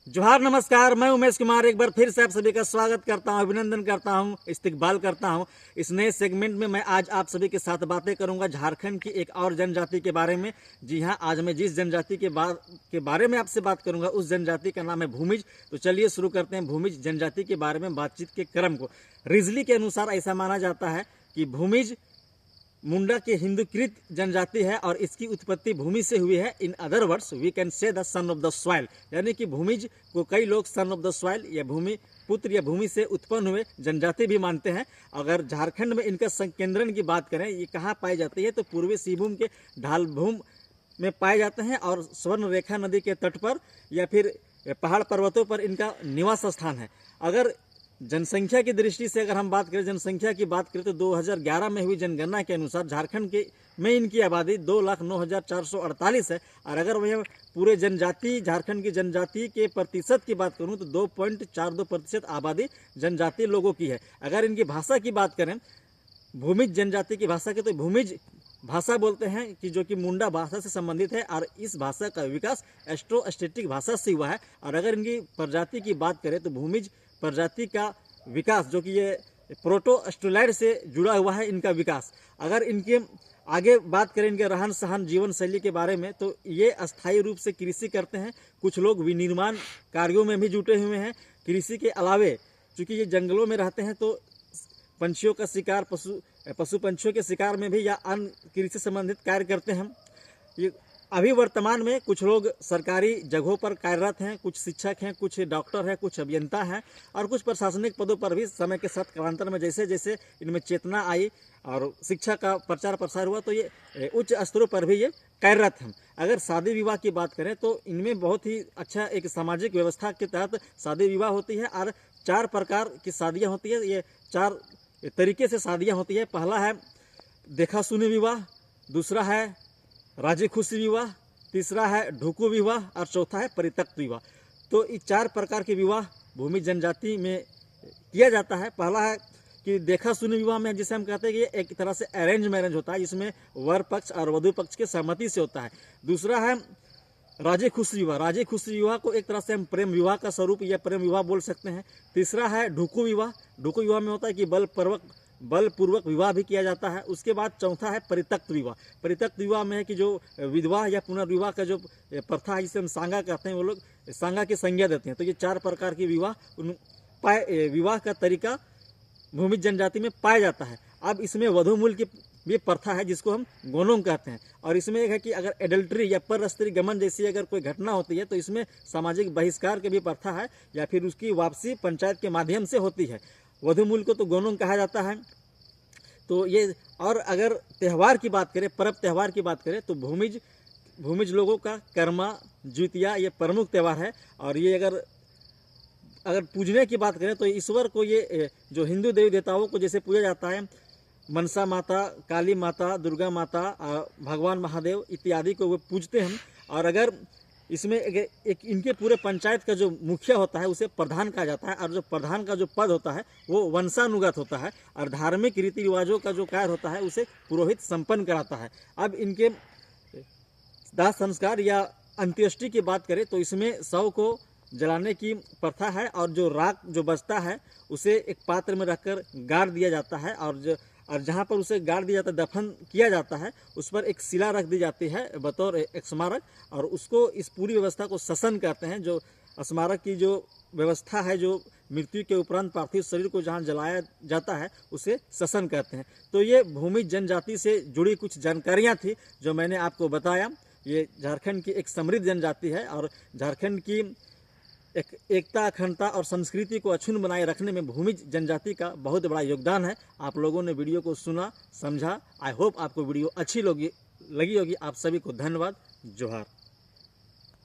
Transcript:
जोहार नमस्कार, मैं उमेश कुमार एक बार फिर से आप सभी का स्वागत करता हूं, अभिनंदन करता हूं, इस्तकबाल करता हूं। इस नए सेगमेंट में मैं आज आप सभी के साथ बातें करूंगा झारखंड की एक और जनजाति के बारे में। जी हां, आज मैं जिस जनजाति के बारे में आपसे बात करूंगा उस जनजाति का नाम है भूमिज। तो चलिए शुरू करते हैं भूमिज जनजाति के बारे में बातचीत के क्रम को। रिजली के अनुसार ऐसा माना जाता है कि भूमिज मुंडा के हिंदूकृत जनजाति है और इसकी उत्पत्ति भूमि से हुई है। In other words we can say the son of the soil, यानी कि भूमिज को कई लोग सन ऑफ द सॉइल या भूमि पुत्र या भूमि से उत्पन्न हुए जनजाति भी मानते हैं। अगर झारखंड में इनका संकेंद्रण की बात करें, ये कहाँ पाई जाती है, तो पूर्वी सिंहभूम के ढालभूम में पाए जाते हैं और स्वर्ण रेखा नदी के तट पर या फिर पहाड़ पर्वतों पर इनका निवास स्थान है। अगर जनसंख्या की दृष्टि से अगर हम बात करें, जनसंख्या की बात करें तो 2011 में हुई जनगणना के अनुसार झारखंड के में इनकी आबादी 2,09,448 है। और अगर मैं पूरे जनजाति झारखंड की जनजाति के प्रतिशत की बात करूं तो 2.42% आबादी जनजाति लोगों की है। अगर इनकी भाषा की बात करें, भूमिज जनजाति की भाषा की, तो भूमिज भाषा बोलते हैं कि जो कि मुंडा भाषा से संबंधित है और इस भाषा का विकास एस्ट्रोस्टेटिक भाषा से हुआ है। और अगर इनकी प्रजाति की बात करें तो भूमिज प्रजाति का विकास जो कि ये प्रोटो एस्ट्रोलाइड से जुड़ा हुआ है, इनका विकास। अगर इनके आगे बात करें इनके रहन सहन जीवन शैली के बारे में, तो ये अस्थायी रूप से कृषि करते हैं। कुछ लोग विनिर्माण कार्यों में भी जुटे हुए हैं। कृषि के अलावे चूँकि ये जंगलों में रहते हैं तो पंछियों का शिकार, पशु पंछियों के शिकार में भी या अन्य कृषि संबंधित कार्य करते हैं। ये अभी वर्तमान में कुछ लोग सरकारी जगहों पर कार्यरत हैं, कुछ शिक्षक हैं, कुछ डॉक्टर हैं, कुछ अभियंता हैं और कुछ प्रशासनिक पदों पर भी समय के साथ कालांतर में जैसे जैसे इनमें चेतना आई और शिक्षा का प्रचार प्रसार हुआ तो ये उच्च स्तरों पर भी ये कार्यरत हैं। अगर शादी विवाह की बात करें तो इनमें बहुत ही अच्छा एक सामाजिक व्यवस्था के तहत शादी विवाह होती है और 4 प्रकार की शादियाँ होती है। ये 4 तरीके से शादियाँ होती है। पहला है देखा सुनी विवाह, दूसरा है राजी खुशी विवाह, तीसरा है ढुकू विवाह और चौथा है परित्यक्त विवाह। तो ये 4 प्रकार के विवाह भूमि जनजाति में किया जाता है। पहला है कि देखा सुनी विवाह में जिसे हम कहते हैं कि एक तरह से अरेंज मैरिज होता है, जिसमें वर पक्ष और वधु पक्ष के सहमति से होता है। दूसरा है राजी खुशी विवाह। राजी खुशी विवाह को एक तरह से हम प्रेम विवाह का स्वरूप या प्रेम विवाह बोल सकते हैं। तीसरा है ढुकू विवाह। ढुकू विवाह में होता है कि बलपूर्वक विवाह भी किया जाता है। उसके बाद चौथा है परित्यक्त विवाह। परित्यक्त विवाह में है कि जो विधवा या पुनर्विवाह का जो प्रथा है जिसे हम सांगा कहते हैं, वो लोग सांगा की संज्ञा देते हैं। तो ये 4 प्रकार की विवाह का तरीका भूमिज जनजाति में पाया जाता है। अब इसमें वधूमूल की भी प्रथा है जिसको हम गोनोंग कहते हैं। और इसमें एक है कि अगर एडल्ट्री या पर स्त्री गमन जैसी अगर कोई घटना होती है तो इसमें सामाजिक बहिष्कार की भी प्रथा है या फिर उसकी वापसी पंचायत के माध्यम से होती है। वधूमूल को तो गोनोंग कहा जाता है। तो ये, और अगर त्यौहार की बात करें, पर्व त्यौहार की बात करें तो भूमिज लोगों का कर्मा ज्योतिया ये प्रमुख त्यौहार है। और ये अगर पूजने की बात करें तो ईश्वर को ये जो हिंदू देवी देवताओं को जैसे पूजा जाता है, मनसा माता, काली माता, दुर्गा माता, भगवान महादेव इत्यादि को वो पूजते हैं। और अगर इसमें एक इनके पूरे पंचायत का जो मुखिया होता है उसे प्रधान कहा जाता है और जो प्रधान का जो पद होता है वो वंशानुगत होता है और धार्मिक रीति रिवाजों का जो कार्य होता है उसे पुरोहित संपन्न कराता है। अब इनके दाह संस्कार या अंत्येष्टि की बात करें तो इसमें शव को जलाने की प्रथा है और जो राख जो बचता है उसे एक पात्र में रखकर गाड़ दिया जाता है और जहाँ पर उसे गाड़ दिया जाता है, दफन किया जाता है, उस पर एक शिला रख दी जाती है बतौर एक स्मारक। और उसको, इस पूरी व्यवस्था को ससन कहते हैं। जो स्मारक की जो व्यवस्था है, जो मृत्यु के उपरांत पार्थिव शरीर को जहाँ जलाया जाता है उसे ससन कहते हैं। तो ये भूमि जनजाति से जुड़ी कुछ जानकारियाँ थी जो मैंने आपको बताया। ये झारखंड की एक समृद्ध जनजाति है और झारखंड की एकता, अखंडता और संस्कृति को अक्षुण्ण बनाए रखने में भूमिज जनजाति का बहुत बड़ा योगदान है। आप लोगों ने वीडियो को सुना, समझा। आई होप आपको वीडियो अच्छी लगी होगी। आप सभी को धन्यवाद। जोहार।